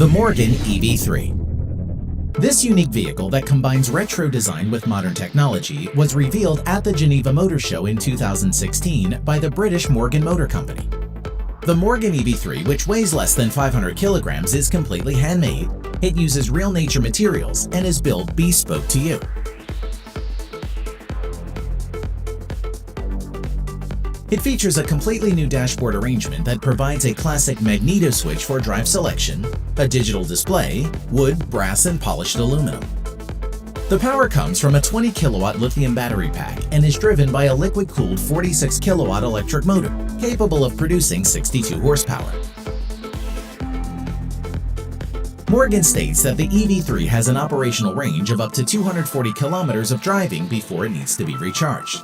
The Morgan EV3. This unique vehicle that combines retro design with modern technology was revealed at the Geneva Motor Show in 2016 by the British Morgan Motor Company. The Morgan EV3, which weighs less than 500 kilograms, is completely handmade. It uses real nature materials and is built bespoke to you. It features a completely new dashboard arrangement that provides a classic magneto switch for drive selection, a digital display, wood, brass, and polished aluminum. The power comes from a 20 kilowatt lithium battery pack and is driven by a liquid-cooled 46 kilowatt electric motor, capable of producing 62 horsepower. Morgan states that the EV3 has an operational range of up to 240 kilometers of driving before it needs to be recharged.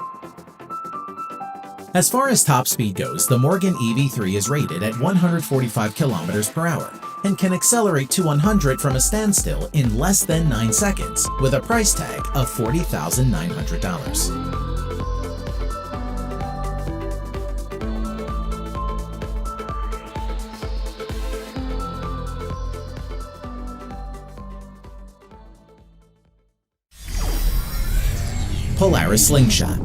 As far as top speed goes, the Morgan EV3 is rated at 145 kilometers per hour and can accelerate to 100 from a standstill in less than 9 seconds with a price tag of $40,900. Polaris Slingshot.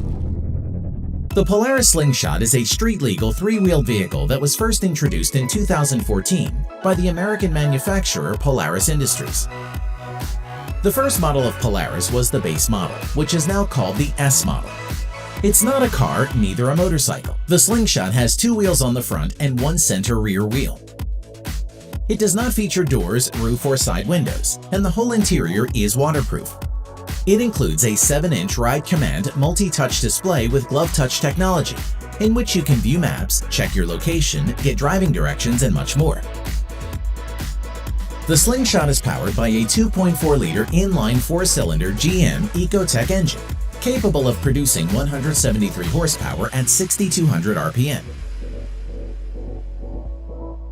The Polaris Slingshot is a street-legal three-wheeled vehicle that was first introduced in 2014 by the American manufacturer Polaris Industries. The first model of Polaris was the base model, which is now called the S model. It's not a car, neither a motorcycle. The Slingshot has 2 wheels on the front and 1 center rear wheel. It does not feature doors, roof, or side windows, and the whole interior is waterproof. It includes a 7-inch Ride Command multi-touch display with glove touch technology, in which you can view maps, check your location, get driving directions, and much more. The Slingshot is powered by a 2.4-liter inline 4-cylinder GM Ecotec engine, capable of producing 173 horsepower at 6,200 RPM.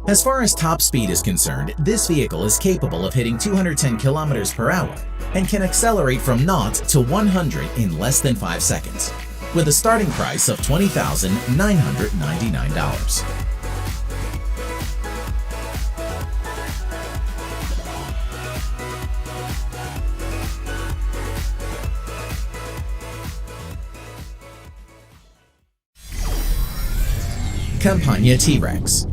As far as top speed is concerned, this vehicle is capable of hitting 210 kilometers per hour and can accelerate from 0 to 100 in less than 5 seconds, with a starting price of $20,999. Campagna T-Rex.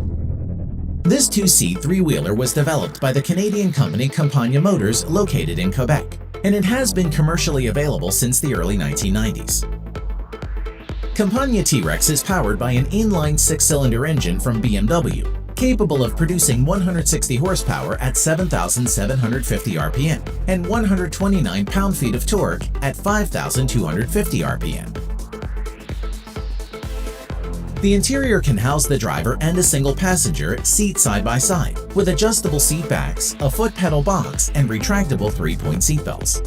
This 2-seat 3-wheeler was developed by the Canadian company Campagna Motors located in Quebec, and it has been commercially available since the early 1990s. Campagna T-Rex is powered by an inline 6-cylinder engine from BMW, capable of producing 160 horsepower at 7,750 RPM and 129 pound-feet of torque at 5,250 RPM. The interior can house the driver and a single passenger seat side by side, with adjustable seat backs, a foot pedal box, and retractable 3-point seatbelts.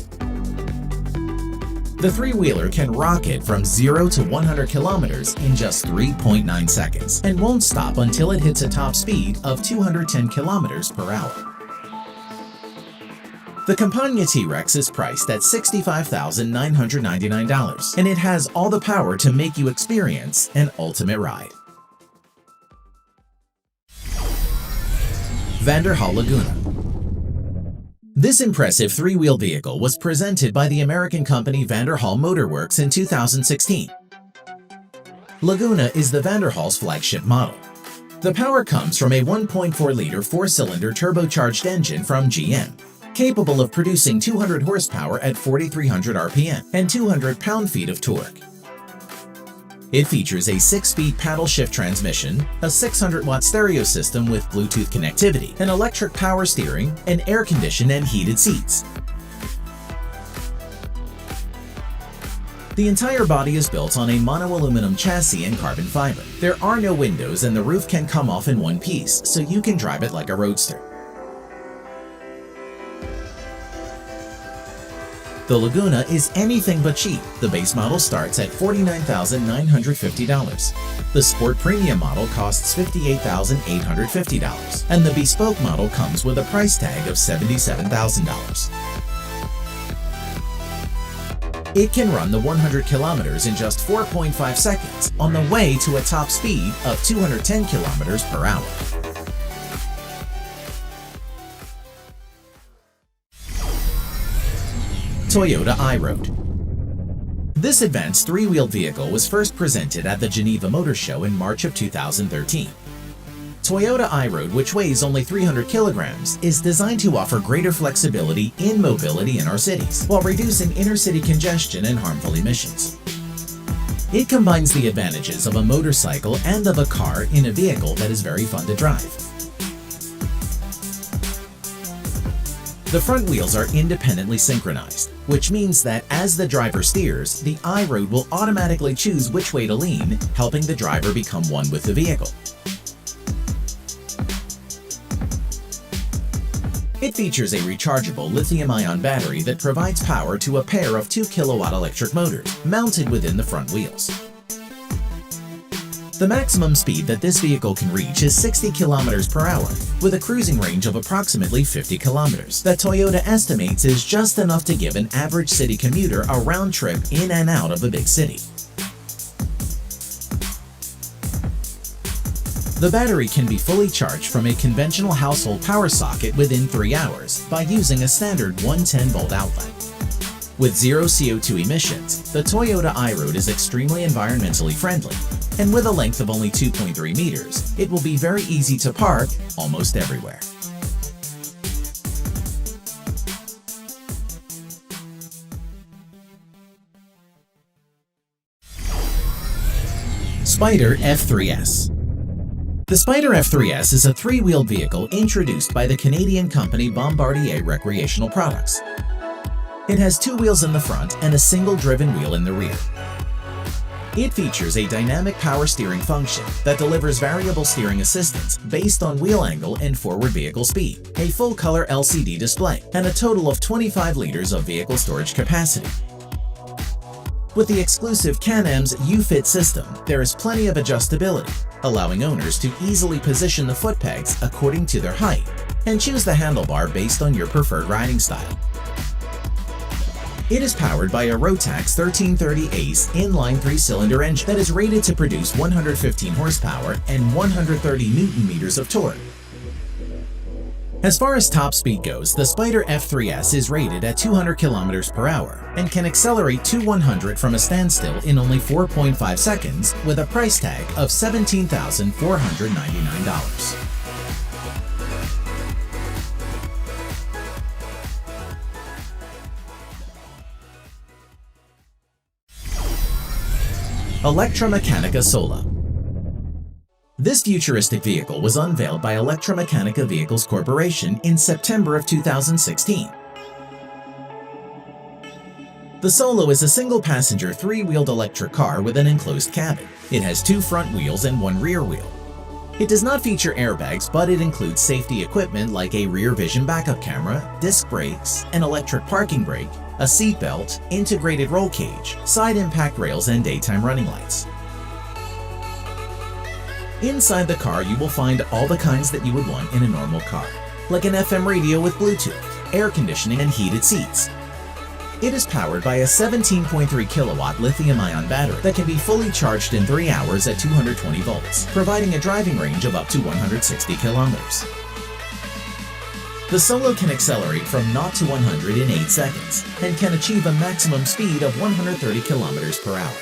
The 3-wheeler can rocket from 0 to 100 kilometers in just 3.9 seconds and won't stop until it hits a top speed of 210 kilometers per hour. The Campagna T-Rex is priced at $65,999, and it has all the power to make you experience an ultimate ride. Vanderhaal Laguna. This impressive 3-wheel vehicle was presented by the American company Vanderhaal Motor Works in 2016. Laguna is the Vanderhaal's flagship model. The power comes from a 1.4-liter 4-cylinder turbocharged engine from GM, capable of producing 200 horsepower at 4,300 RPM and 200 pound-feet of torque. It features a 6-speed paddle shift transmission, a 600-watt stereo system with Bluetooth connectivity, an electric power steering, and air-conditioned and heated seats. The entire body is built on a mono-aluminum chassis and carbon fiber. There are no windows and the roof can come off in one piece, so you can drive it like a roadster. The Laguna is anything but cheap. The base model starts at $49,950. The Sport Premium model costs $58,850, and the Bespoke model comes with a price tag of $77,000. It can run the 100 kilometers in just 4.5 seconds on the way to a top speed of 210 kilometers per hour. Toyota iRoad. This advanced three-wheeled vehicle was first presented at the Geneva Motor Show in March of 2013. Toyota iRoad, which weighs only 300 kilograms, is designed to offer greater flexibility in mobility in our cities, while reducing inner-city congestion and harmful emissions. It combines the advantages of a motorcycle and of a car in a vehicle that is very fun to drive. The front wheels are independently synchronized, which means that as the driver steers, the iRoad will automatically choose which way to lean, helping the driver become one with the vehicle. It features a rechargeable lithium-ion battery that provides power to a pair of 2 kilowatt electric motors mounted within the front wheels. The maximum speed that this vehicle can reach is 60 kilometers per hour, with a cruising range of approximately 50 kilometers that Toyota estimates is just enough to give an average city commuter a round trip in and out of the big city. The battery can be fully charged from a conventional household power socket within 3 hours by using a standard 110-volt outlet. With zero CO2 emissions, the Toyota iRoad is extremely environmentally friendly, and with a length of only 2.3 meters, it will be very easy to park almost everywhere. Spyder F3S. The Spyder F3S is a three-wheeled vehicle introduced by the Canadian company Bombardier Recreational Products. It has 2 wheels in the front and a single driven wheel in the rear. It features a dynamic power steering function that delivers variable steering assistance based on wheel angle and forward vehicle speed, a full-color LCD display, and a total of 25 liters of vehicle storage capacity. With the exclusive Canon's U-Fit system, there is plenty of adjustability, allowing owners to easily position the foot pegs according to their height and choose the handlebar based on your preferred riding style. It is powered by a Rotax 1330 Ace inline 3-cylinder engine that is rated to produce 115 horsepower and 130 Newton-meters of torque. As far as top speed goes, the Spyder F3S is rated at 200 kilometers per hour and can accelerate to 100 from a standstill in only 4.5 seconds with a price tag of $17,499. Electromechanica Sola. This futuristic vehicle was unveiled by Electromechanica Vehicles Corporation in September of 2016. The Solo is a single-passenger, 3-wheeled electric car with an enclosed cabin. It has 2 front wheels and 1 rear wheel. It does not feature airbags, but it includes safety equipment like a rear vision backup camera, disc brakes, an electric parking brake, a seat belt, integrated roll cage, side impact rails, and daytime running lights. Inside the car, you will find all the kinds that you would want in a normal car, like an FM radio with Bluetooth, air conditioning, and heated seats. It is powered by a 17.3 kilowatt lithium-ion battery that can be fully charged in 3 hours at 220 volts, providing a driving range of up to 160 kilometers. The Solo can accelerate from 0 to 100 in 8 seconds and can achieve a maximum speed of 130 kilometers per hour.